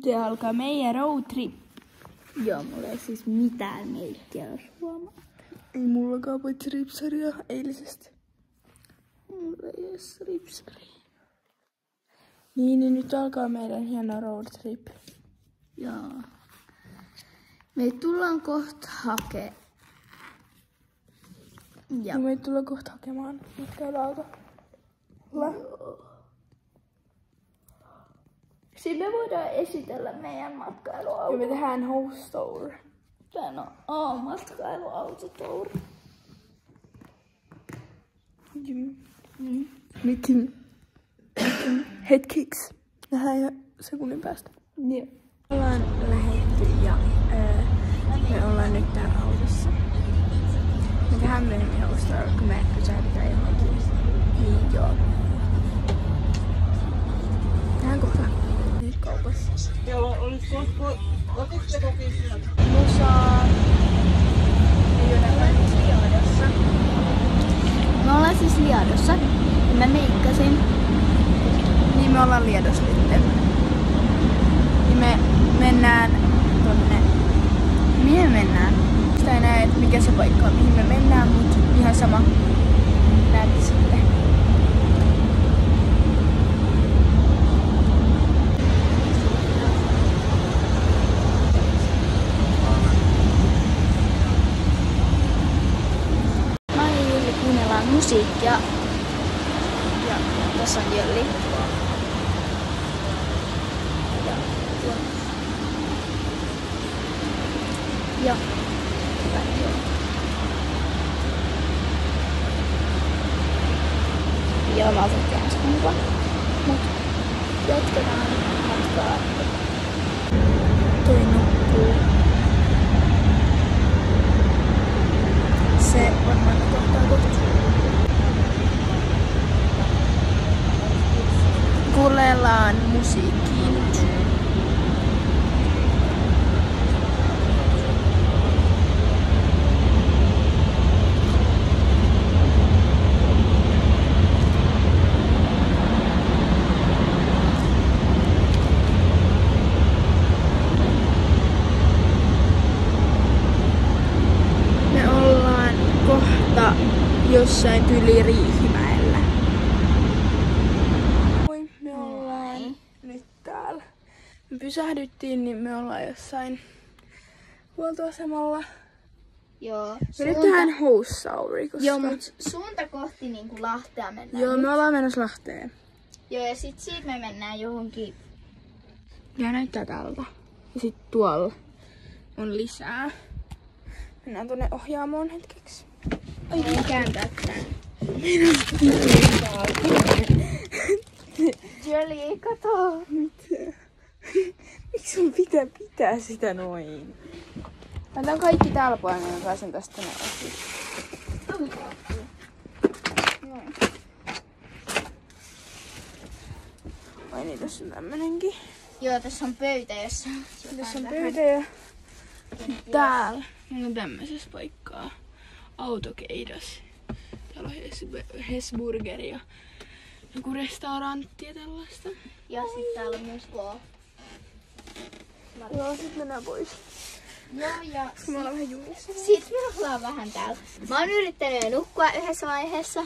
Nyt alkaa meidän road trip. Joo, mulla ei siis mitään meikkiä jos huomaa. Ei mullakaan paitsi ripsaria eilisestä. Mulla ei edes ripsari. Niin nyt alkaa meidän hieno road trip. Joo. Me tullaan kohta hakemaan. Ja me tullaan kohta hakemaan matkailuauto. Joo. Sitten me voidaan esitellä meidän matkailuauto. Ja me tehdään house tour. Tän on matkailuautotour. Nyt hetkiksi. Nähdään jo sekunnin päästä. Joo. Ollaan lähetty ja me ollaan nyt täällä autossa. Me tehdään myöhemmin house tour, kun me pysähdytään johonkin. Niin joo. Tehdään kohta. Nyt kaupassa. Joo, olisiko otitteko sieltä? Musaa. Me ollaan siis Liadossa. Mä meikkasin. Niin me ollaan Liedossa nyt. Niin me mennään tonne. Mihin me mennään? Sitä ei näe, että mikä se paikka on, mihin me mennään, mutta ihan sama. Näette sitten. Mä ja Jolli kuunnellaan musiikkia. Ja tässä on Jolli. Ja joo, mä otettiin äsken kuva. Mut jatketaan matkaa. Toi nukkuu. Se varmaan kohtaa kohta. Kuunnellaan musiikkia nyt. Me ollaan kohta jossain tyli Riihimäellä. Moi, me ollaan nyt täällä. Me pysähdyttiin, niin me ollaan jossain huoltoasemalla. Joo. Me nyt tehdään house touri, koska... Joo, mut suunta kohti niinku Lahtea mennään. Joo, me ollaan menossa Lahteen. Joo, ja sit siitä me mennään johonkin. Ja näyttää tältä. Ja sit tuolla on lisää. Mennään tonne Ohjaamoon hetkeksi. Ai, kääntää tän. Jolli, kato. Mitä? Miksi sun pitää sitä noin? Laitan kaikki täällä puolella, niin mä pääsen tästä tänne ohi. Ai niin, tässä on tämmönenkin. Joo, tässä on pöytä, jossa Tässä on pöytä ja täällä. Meillä on tämmöisessä paikkaa autokeidas. Täällä on Hesburger ja joku restaurantti ja tällaista. Ja sit täällä on myös K. Joo, sit mennään pois. Joo, ja Me ollaan vähän juhlissa. sit me ollaan vähän täällä. Mä oon yrittänyt jo nukkua yhdessä vaiheessa.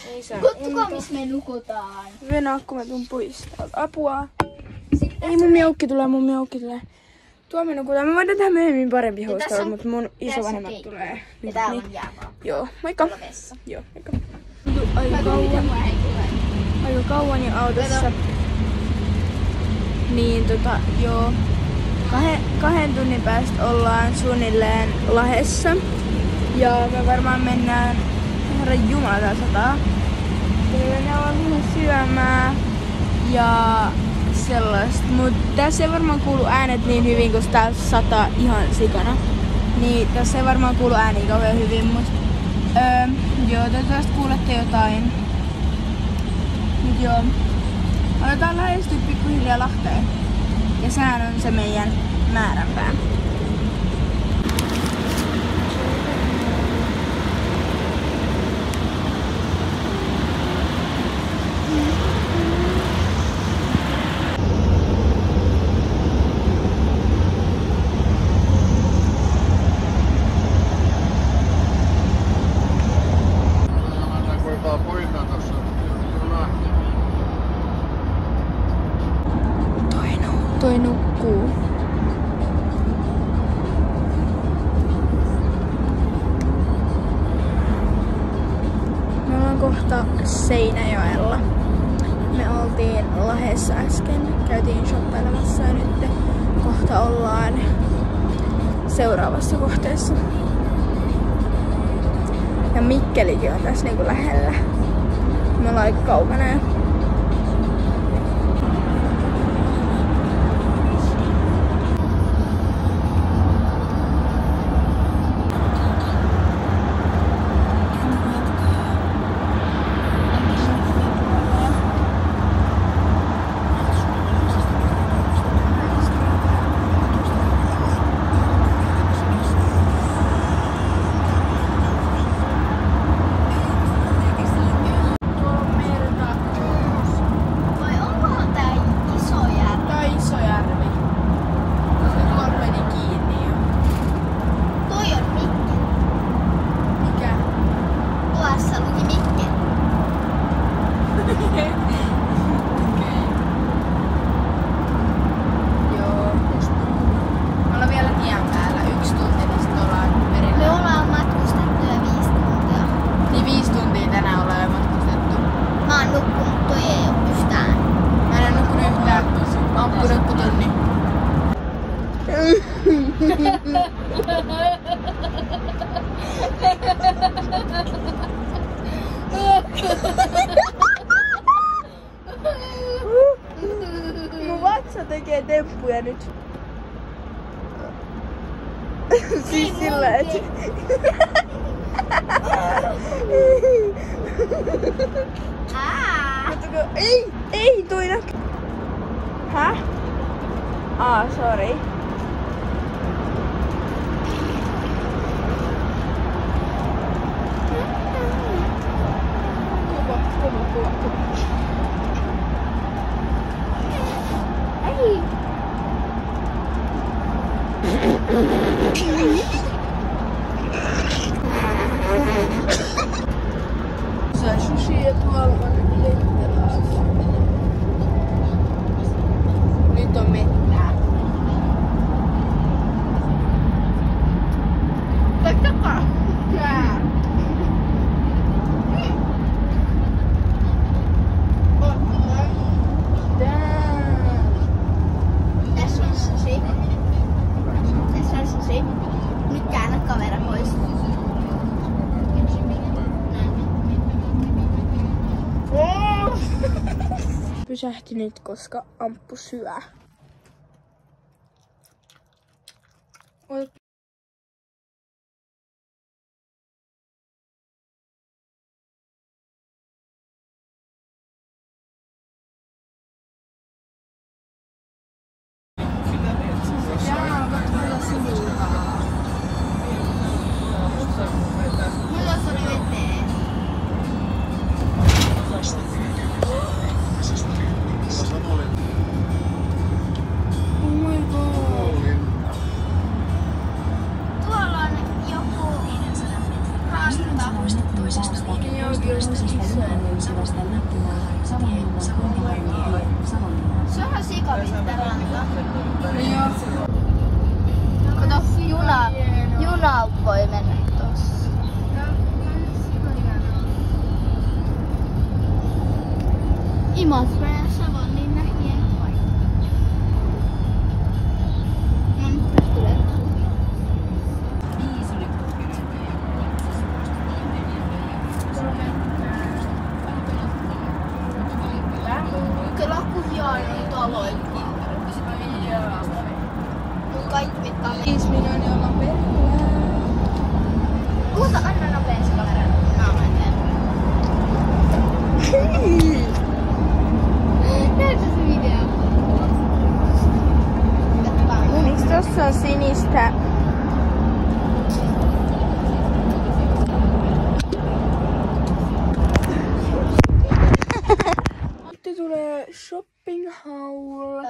Ei saa. Kuttuko, missä me nukutaan? Venä, kun mä tuun pois täältä. Apua. Sitten Ei, mun miaukki tulee. Tuo me nukutaan. Me voidaan tehdä myöhemmin parempi tässä hostaa, on- mutta mun isovanhemmat keittiö. tulee. Ja täällä Niin. on jääkaappi. Joo, moikka. Täällä on vessa. Joo, moikka. Mä Aika tuun miten kauan. mua ei tule. Aika kauan jo autossa. Niin joo. 2 tunnin päästä ollaan suunnilleen Lahdessa. Ja me varmaan mennään, herran jumala tää sataa. Me mennään vähän syömään ja sellaista. Mut tässä ei varmaan kuulu äänet niin hyvin, koska täällä sataa ihan sikana. Niin tässä ei varmaan kuulu ääni kauhean hyvin, mut joo, toivottavasti kuulette jotain. Mut joo. Aletaan lähestyä pikkuhiljaa Lahteen. Ja sehän on se meidän määränpää. kohta Seinäjoella. Me oltiin Lahdessa äsken, käytiin shoppailemassa ja nyt kohta ollaan seuraavassa kohteessa. Ja Mikkelikin on tässä niinku lähellä. Me ollaan aika kaukana jo. Mun vatsa tekee temppuja nyt. Siis sillä et... Ei Tuina! Häh? Sorry. Kuva. Ei! Sä sushi ja tuolla nyt leikkelää. Nyt on mettää. Takaa! Tää! Tässä on sushi. Nyt käännä kamera pois. Pysähtynyt, koska Amppu syö. Se on sikavista rantaa. Kato, juna voi mennä tossa. Imatra ja Savonlinna hieno paikka. No nyt tästä tulee. Kyllä kuviainen taloikin. Kaikki mitkä on 5 miljoonia ollaan perheellä. Puhuta anna nopeasti kameran naaman eteen. Näytä se video. Miks tossa on sinistä? Nyt tulee shopping haul.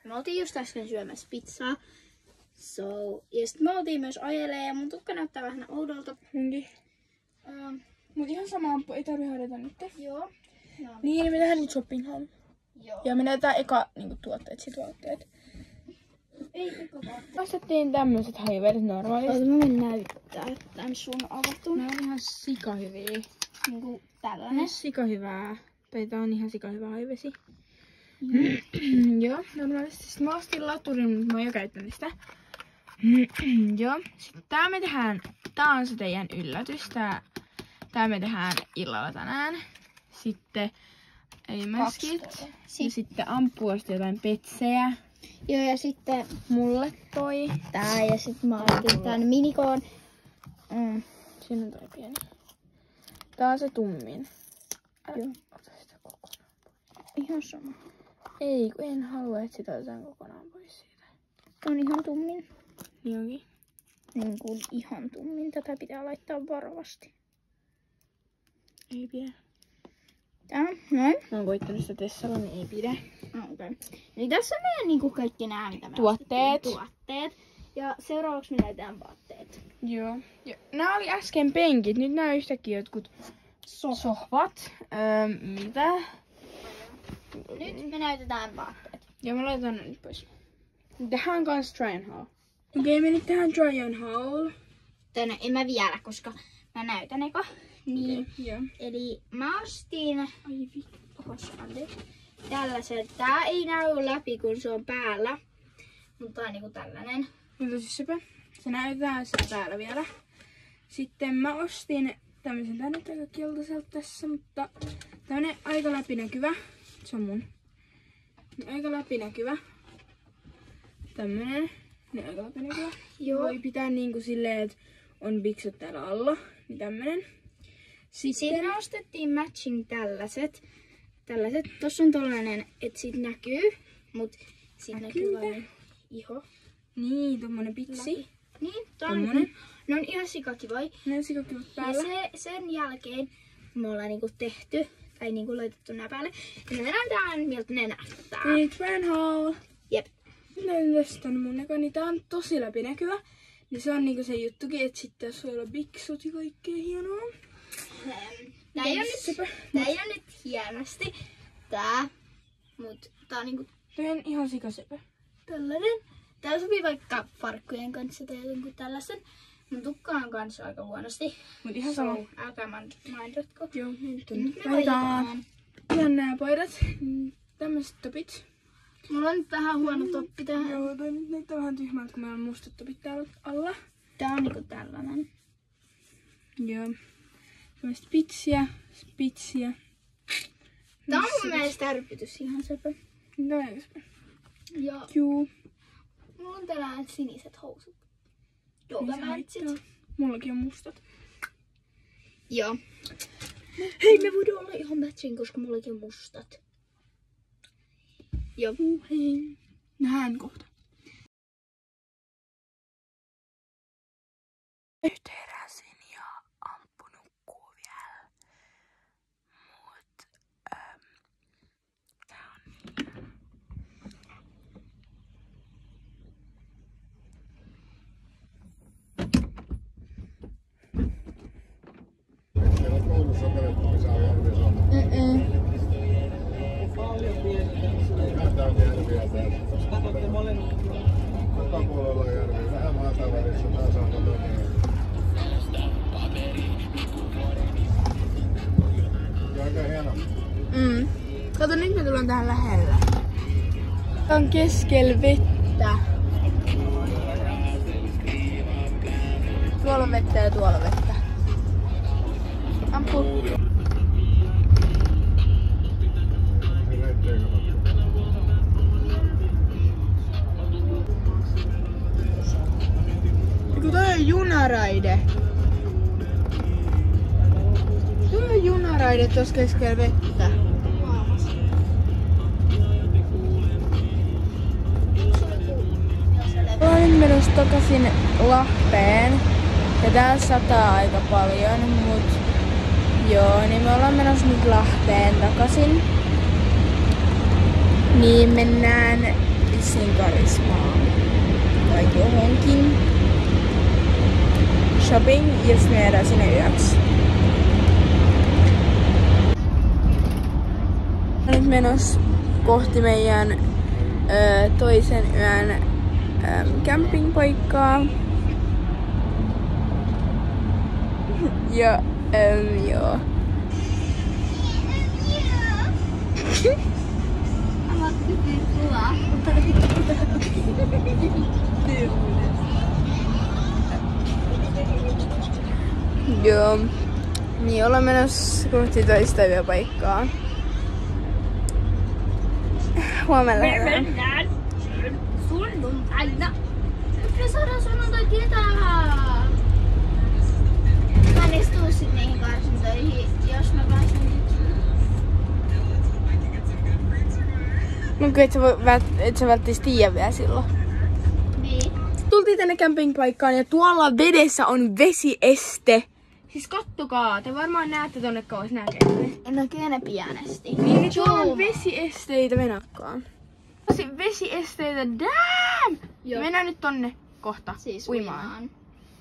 Me oltiin just äsken syömässä pizzaa. Ja sit me oltiin myös ajelee ja mun tukka näyttää vähän oudolta. Munkin. Mut ihan sama Amppu, ei tarvi harjoita nyt. Joo. No, Niin, me tehdään nyt shopping haul. joo. Ja me näytetään eka niinku tuotteet. Ei eka vaan. Ostettiin tämmöset haiverit normaalisti. Mä menen näyttää tän sun avatun. Ne on ihan sikahyviä. Niinku tällainen. Sika hyvää. Tai tää on ihan sika hyvä haivesi. Joo, normaalisti mä ostin laturin, mutta mä oon jo käyttänyt sitä. Joo, sitten tää me tehdään, tää on se teidän yllätys. Tää me tehdään illalla tänään. Sitten mäskit. Ja sitten ampuasti jotain petsejä. Joo, ja sitten Mulle toi. tää ja sitten mä otin tän minikoon. Siinä on toi pieni. Tää on se tummin. Joo. Ota sitä kokonaan. Ihan sama. Ei, kun en halua, että sitä otetaan kokonaan pois siitä. Tää on ihan tummin. Niin onkin. Niin kuin ihan tummin. Tätä pitää laittaa varovasti. Ei pidä. Tää, noin. Mä oon koittanut sitä Tessalla, niin ei pidä. Okay. Eli tässä on meidän niinku kaikki nää, mitä me Tuotteet. Tuotteet. Ja seuraavaksi me näytetään vaatteet. Joo. Nää oli äsken penkit, nyt nää on yhtäkkiä jotkut sohvat. Mitä? Nyt me näytetään vaatteet. Ja mä laitan ne nyt pois. Tähän kans try and haul. Okei, me nyt tehdään try and haul. Tänne en mä vielä, koska mä näytän eka. Niin. Joo. Eli mä ostin Ai vittu. tällaisen. Tää ei näy läpi, kun se on päällä. Mutta tää on niinku tällainen. Mutta siis se näytetään sitä täällä vielä. Sitten mä ostin tämmösen, tää nyt aika keltaiselta tässä, mutta tämmönen aika läpinäkyvä. Se on mun. Aika läpinäkyvä. Tämmönen. Aika läpinäkyvä. Joo. Voi pitää niinku silleen, että on biksut täällä alla. Niin tämmönen. Sitten me ostettiin matching tällaiset. Tossa on tollanen, että sit näkyy. Mut sit näkyy vain iho. Niin, tommonen pitsi. Niin, Tommonen. ne on ihan sikakivoi. Ne on sikakivat päällä. Ja sen jälkeen me ollaan niinku tehty, tai niinku laitettu nää päälle. Ja me nähdään, miltä ne näyttää. Niin, try and haul. Jep. Näytän mun näkö, niin tää on tosi läpinäkyvä. Niin se on niinku se juttukin, että sitten tässä voi olla biksut ja kaikkea hienoa. Tää ei oo nyt hienosti. Mut tää on niinku Toi on ihan sikasepä. tällainen. Tää sopii vaikka farkkujen kanssa tai jotenkin tällaisen. Mun tukka on kanssa aika huonosti. Mut ihan sama. So, älkää mindotko. Joo, nyt Nyt me laitetaan valitaan. ihan nää paidat. Tämmöset topit. Mulla on nyt vähän huono toppi tähän. Joo, toi nyt näyttää vähän tyhmältä, kun meillä on mustat topit täällä alla. Tää on niinku tällainen. Joo. Tämmöset spitsiä. Tää on mun mielestä tärpytys ihan sepä. No eikö sepä? Ja Juu. mulla on tällaiset siniset housut. Joogamäntsit. Mullakin on mustat. Joo. Hei, me voidaan olla ihan matching, koska mullakin on mustat. Joo. Hei. Nähdään kohta. Nyt heräsin ja Amppu nukkuu vielä. Mut tää on niin. Koulussa opetettu, missä on järviä Paljon pieniä. Näitä on järviä täällä. Jos katsotte molemmat. Joka puolella on järviä. Vähän maata välissä. Taas on toinen. Ja aika hieno. Kato, nyt me tullaan tähän lähellä. Tää on keskellä vettä. Tuolla on vettä ja tuolla vettä. Ampu. Kun toi on junaraide. Toi on junaraide tossa keskellä vettä. Ollaan nyt menossa takaisin Lappeen. Ja täällä sataa aika paljon, mut joo, niin me ollaan menossa nyt Lahteen takaisin. Niin mennään vissiin Karismaan. Tai johonkin. Shopping, jos me jäädään sinne yöksi. Nyt menossa kohti meidän toisen yön campingpaikkaa. Ja joo. Mä kysyn kuvaa. Joo. Niin ollaan menossa kohti toista työpaikkaa. Huomenna lähdetään. Mennään sunnuntaina. Me saadaan sunnuntai ketään. Mä en edes tuu sit niihin karsintoihin, jos mä pääsen nyt. No kun et sä välttis tiedä vielä silloin. Niin. Tultiin tänne campingpaikkaan ja tuolla vedessä on vesieste. Siis kattokaa, te varmaan näette tonne kauas, näkee. Näkyy ne pienesti. Niin tuolla on vesiesteitä, menakkaan. Vesiesteitä, damn! Joo. Mennään nyt tonne kohta Siis uimaan.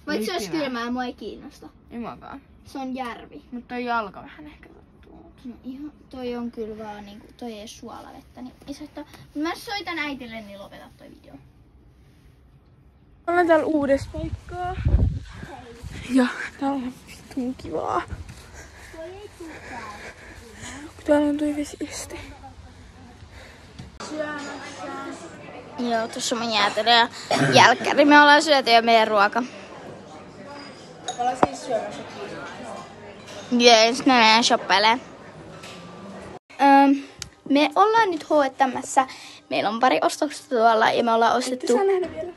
Vaikka se olisi Hyppimään. kylmää, mua ei kiinnosta. Ei muakaan. Se on järvi. Mutta toi jalka vähän ehkä sattuu. No ihan, toi on kyllä vaan niinku, toi ei suolavettä, niin ei soittaa. Mä soitan äitille, niin lopeta toi video. Ollaan täällä uudessa paikkaa. Ja täällä on vitun kivaa. Täällä on toi vesieste. Joo, tuossa on mun jäätelö ja jälkkäri. Me ollaan syöty jo meidän ruoka. Ollaan siis syömässä Jöns, me mennään shoppailemaan. Me ollaan nyt H&M:ssä. Meillä on pari ostosta tuolla ja me ollaan ostettu... Saa nähdä vielä.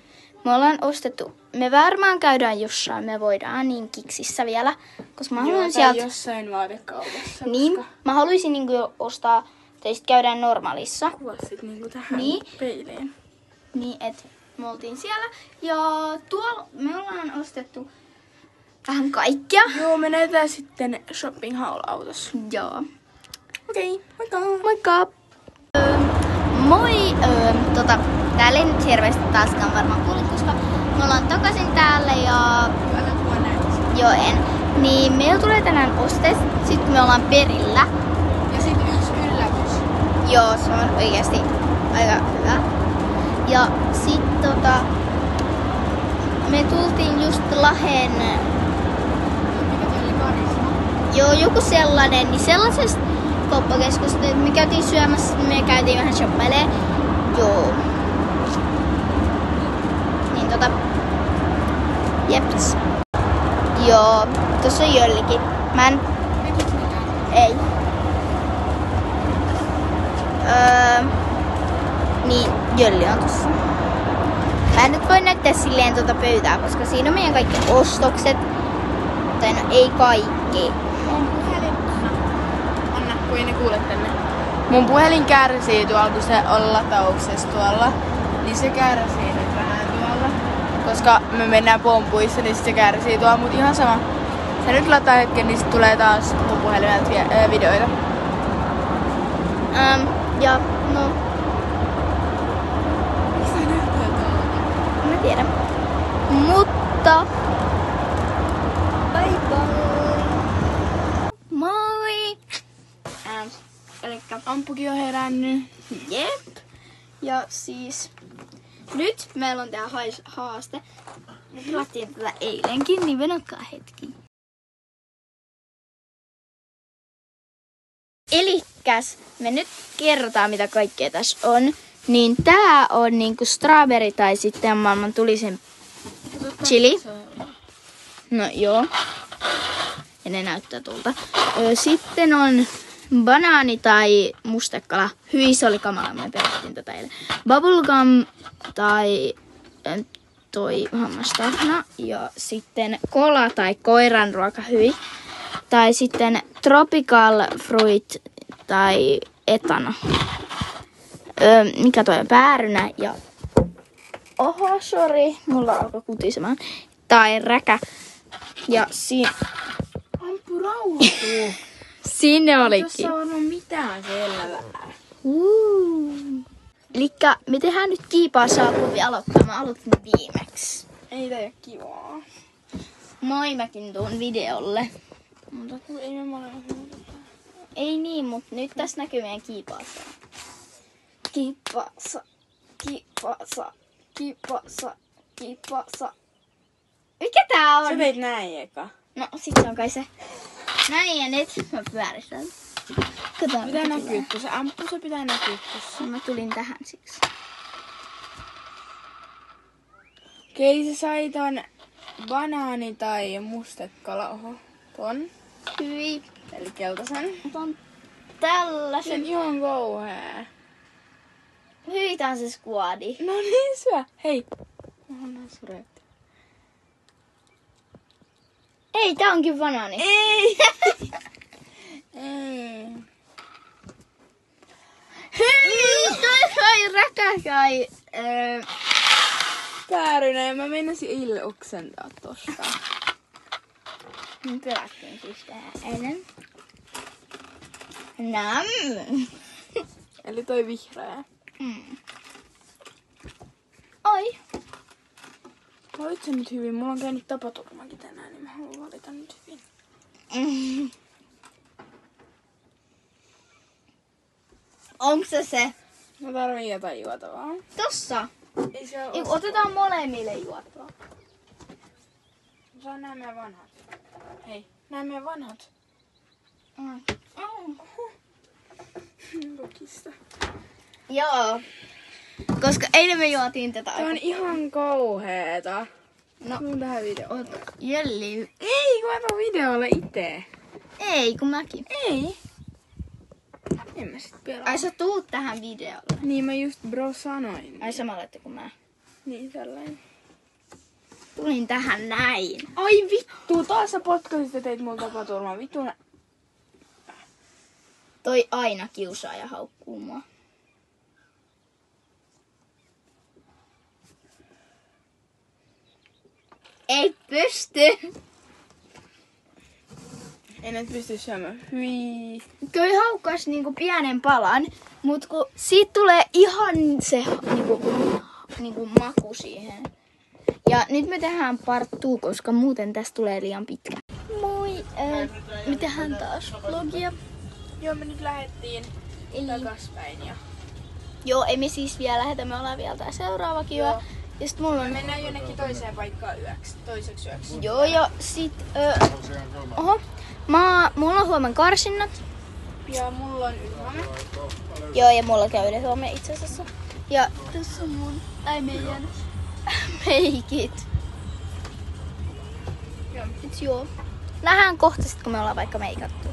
Me ollaan ostettu... Me varmaan käydään jossain, me voidaan niin Kiksissä vielä. Koska mä haluan sieltä... jossain vaatekaupassa. Niin, mä haluaisin niinku ostaa... Tai sit käydään normaalissa. Kuvasit niinku tähän Niin. peiliin. Niin, et me oltiin siellä. Ja tuolla me ollaan ostettu vähän kaikkea. Joo, me näytetään sitten shopping haul-autossa. Joo. Okei, moikka! Moikka! Moi! Täällä ei nyt hirveästi taaskaan varmaan kuulu, koska me ollaan takaisin täällä ja... Joo, en. Niin meillä tulee tänään ostes, sit me ollaan perillä. Ja sitten yksi yllätys. Joo, se on oikeasti aika hyvä. Ja sit me tultiin just Lahden... Mikä toi oli karisma? Joo, joku sellainen, niin sellaisesta kauppakeskusta, että me käytiin syömässä, me käytiin vähän shoppailemaan. Joo. Niin jeps. Joo, tossa on Jöllikin. Mä en... Ei. Niin, Jölli on tossa. Mä en nyt voi näyttää silleen pöytää, koska siinä on meidän kaikki ostokset. Tai no ei kaikki. Anna, kun ei ne kuule tänne. Mun puhelin kärsii tuolla, kun se on latauksessa tuolla. Niin se kärsii nyt vähän tuolla. Koska me mennään pompuissa, niin se kärsii tuolla. Mut ihan sama. Se nyt lataa hetken, niin sit tulee taas mun puhelimelta videoita. Ja no... Mä tiedän. Mutta... Bye bye! Moi! Elikkä... Ampukin on herännyt. Jep! Ja siis... Nyt meillä on tää haaste. Me pelattiin tätä eilenkin, niin venokkaa hetki. Elikkäs, me nyt kerrotaan mitä kaikkea tässä on. Niin tää on niinku strawberry tai sitten maailman tulisen chili. No joo. Ja ne näyttää tulta. Sitten on banaani tai mustekala. Hyi, se oli kamala, me perättiin tätä eilen. Bubblegum tai toi hammastahna. Ja sitten kola tai koiranruoka, hyi. Tai sitten tropical fruit tai etano. Mikä toi on? Päärynä ja... Oho, sori. Mulla alkoi kutisemaan. Tai räkä. Ja siinä... Ampu rauhoituu. Sinne olikin. Tuossa on ollut mitään selvää. Elikkä me tehdään nyt kiipaa saapuvia aloittaa. Mä aloitin viimeksi. Ei tää ole kivaa. Moi, mäkin tuun videolle. Ei me ole. Ei niin, mutta nyt tässä näkyy meidän kiipaassa. Kiipaassa, kiipaassa, kiipaassa, kiipaassa. Mikä tää on? Sä veit näin eka. No, sit se on kai se. Näin ja nyt mä pyöristän. Kato, Pitää näkyä tuossa. Se pitää näkyä tuossa. Mä tulin tähän siksi. Okei, se sai ton banaani tai mustekalauho. Ton. Hyi. Eli keltaisen. Otan Se tällaisen. on ihan kauhea. Hyi, tää on se squadi. No niin, syö. Hei. Mä annan suretti. Ei, tää onkin banaani. Ei! Ei. Hyi, toi sai räkäkäi. Päärynä, mä meinasin Ille oksentaa tosta. Me pelattiin siis tää eilen. Nam. Eli toi vihreä. Oi. Valit sä nyt hyvin? Mulla on käynyt tapaturmakin tänään, niin mä haluan valita nyt hyvin. Onks se se? Mä tarviin jotain juotavaa. Tossa. Ei se oo. Ei, otetaan molemmille juotavaa. Saa nää meidän vanhat. Hei, nää meidän vanhat. Lokista. Joo. Koska eilen me juotiin tätä Tää on ihan kauheeta. No. Mun tähän videoon. Jelli. Ei, kun mä tuon videolle itse. Ei, kun mäkin. Ei. En mä sit pelaa. Ai sä tuut tähän videolle. Niin mä just bro sanoin. Ai samalla kuin mä. Niin tällainen. Tulin tähän näin. Ai vittu, taas sä potkasit ja teit mulla tapaturman. Vittu nä... Toi aina kiusaa ja haukkuu mua. Ei pysty. En nyt pysty syömään. Hyi. Toi haukkas niinku pienen palan, mut kun siitä tulee ihan se niinku maku siihen. Ja nyt me tehdään part 2, koska muuten tästä tulee liian pitkä. Moi! Me tehdään taas vlogia. Joo, me nyt lähettiin Eli... takaspäin ja... Joo, ei me siis vielä lähetä, me ollaan vielä tää seuraavakin yö. Joo. Ja sit mulla on... Mennään jonnekin toiseen paikkaan yöksi, toiseksi yöksi. Joo, ja sit... Oho. Mulla on huomenna karsinnat. Ja mulla on ylihuomenna. Joo, ja mulla käy ylihuomenna itse asiassa. Ja tässä on mun... meidän... meikit. Joo. Joo. Nähdään kohta sit, kun me ollaan vaikka meikattu.